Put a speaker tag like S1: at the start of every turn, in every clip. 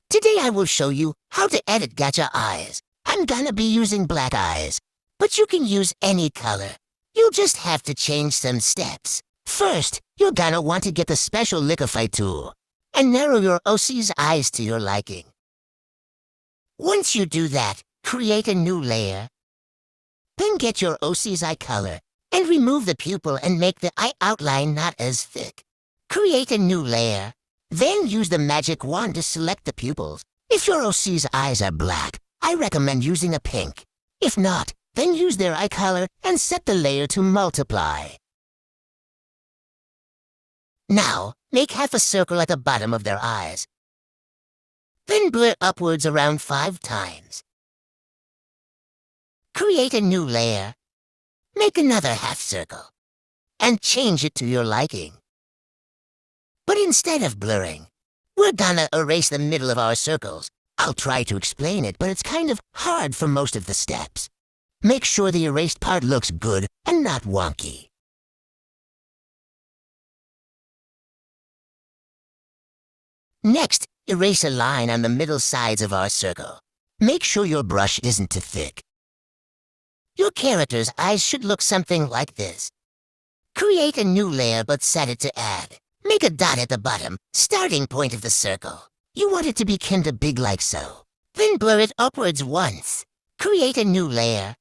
S1: Today I will show you how to edit Gacha eyes. I'm gonna be using black eyes, but you can use any color. You'll just have to change some steps. First, you're gonna want to get the special liquify tool and narrow your OC's eyes to your liking. Once you do that, create a new layer. Then get your OC's eye color and remove the pupil and make the eye outline not as thick. Create a new layer. Then use the magic wand to select the pupils. If your OC's eyes are black, I recommend using a pink. If not, then use their eye color and set the layer to multiply. Now, make half a circle at the bottom of their eyes. Then blur upwards around 5 times. Create a new layer. Make another half circle. And change it to your liking. But instead of blurring, we're gonna erase the middle of our circles. I'll try to explain it, but it's kind of hard for most of the steps. Make sure the erased part looks good and not wonky. Next, erase a line on the middle sides of our circle. Make sure your brush isn't too thick. Your character's eyes should look something like this. Create a new layer but set it to add. Make a dot at the bottom, starting point of the circle. You want it to be kinda big like so. Then blur it upwards once. Create a new layer.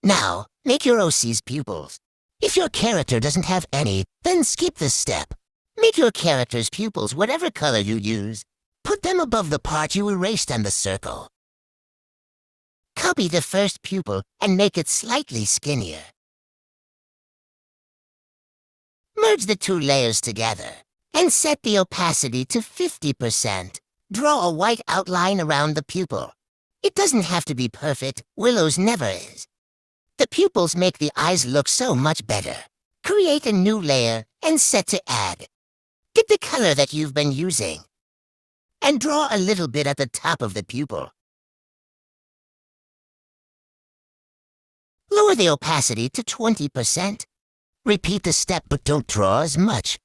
S1: Now, make your OC's pupils. If your character doesn't have any, then skip this step. Make your character's pupils whatever color you use. Put them above the part you erased on the circle. Copy the first pupil and make it slightly skinnier. Merge the 2 layers together and set the opacity to 50%. Draw a white outline around the pupil. It doesn't have to be perfect. Willow's never is. The pupils make the eyes look so much better. Create a new layer and set to add. Get the color that you've been using and draw a little bit at the top of the pupil. Lower the opacity to 20%. Repeat the step, but don't draw as much.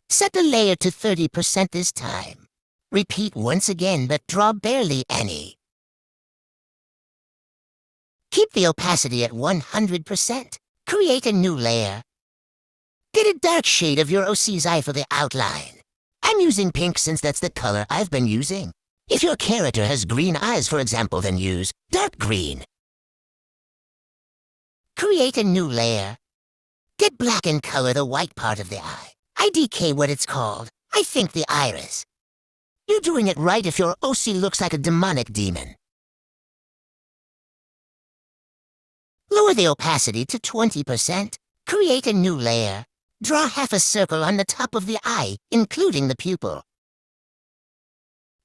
S1: Set the layer to 30% this time. Repeat once again, but draw barely any. Keep the opacity at 100%. Create a new layer. Get a dark shade of your OC's eye for the outline. I'm using pink since that's the color I've been using. If your character has green eyes, for example, then use dark green. Create a new layer. Get black and color the white part of the eye. IDK what it's called. I think the iris. You're doing it right if your OC looks like a demonic demon. Lower the opacity to 20%. Create a new layer. Draw half a circle on the top of the eye, including the pupil.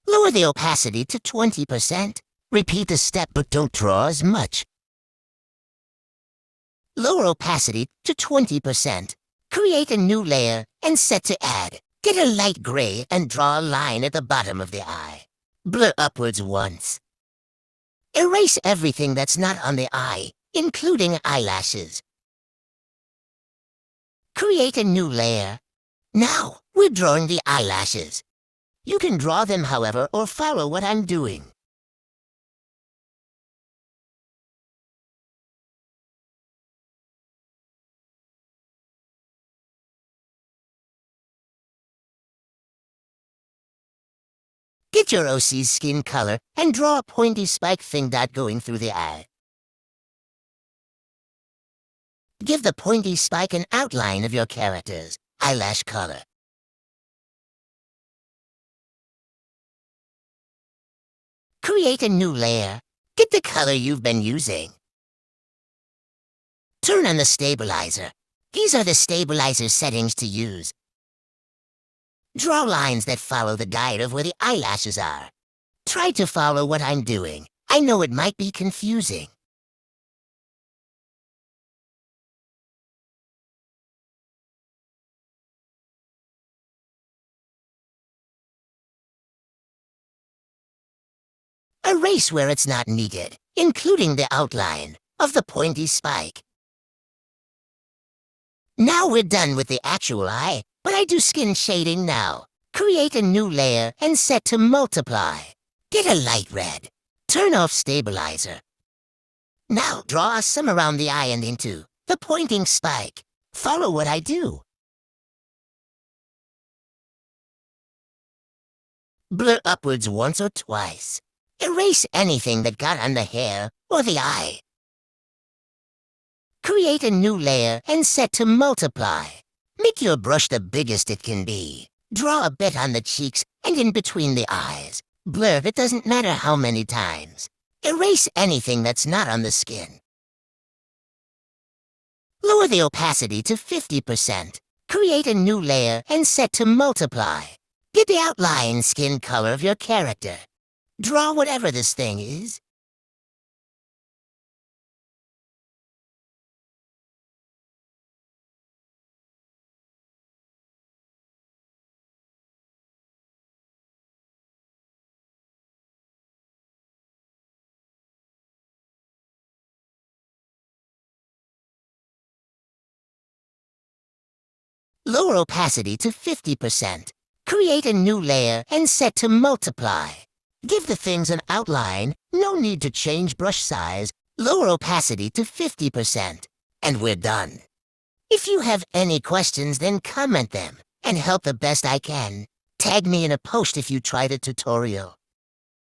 S1: Lower the opacity to 20%. Repeat the step, but don't draw as much. Lower opacity to 20%. Create a new layer and set to add. Get a light gray and draw a line at the bottom of the eye. Blur upwards once. Erase everything that's not on the eye, including eyelashes. Create a new layer. Now, we're drawing the eyelashes. You can draw them, however, or follow what I'm doing. Get your OC's skin color and draw a pointy spike thing dot going through the eye. Give the pointy spike an outline of your character's eyelash color. Create a new layer. Get the color you've been using. Turn on the stabilizer. These are the stabilizer settings to use. Draw lines that follow the guide of where the eyelashes are. Try to follow what I'm doing. I know it might be confusing. Erase where it's not needed, including the outline of the pointy spike. Now we're done with the actual eye, but I do skin shading now. Create a new layer and set to multiply. Get a light red. Turn off stabilizer. Now draw some around the eye and into the pointing spike. Follow what I do. Blur upwards once or twice. Erase anything that got on the hair or the eye. Create a new layer and set to multiply. Make your brush the biggest it can be. Draw a bit on the cheeks and in between the eyes. Blur it doesn't matter how many times. Erase anything that's not on the skin. Lower the opacity to 50%. Create a new layer and set to multiply. Get the outline skin color of your character. Draw whatever this thing is. Lower opacity to 50%. Create a new layer and set to multiply. Give the things an outline, no need to change brush size. Lower opacity to 50%. And we're done. If you have any questions, then comment them and help the best I can. Tag me in a post if you try the tutorial.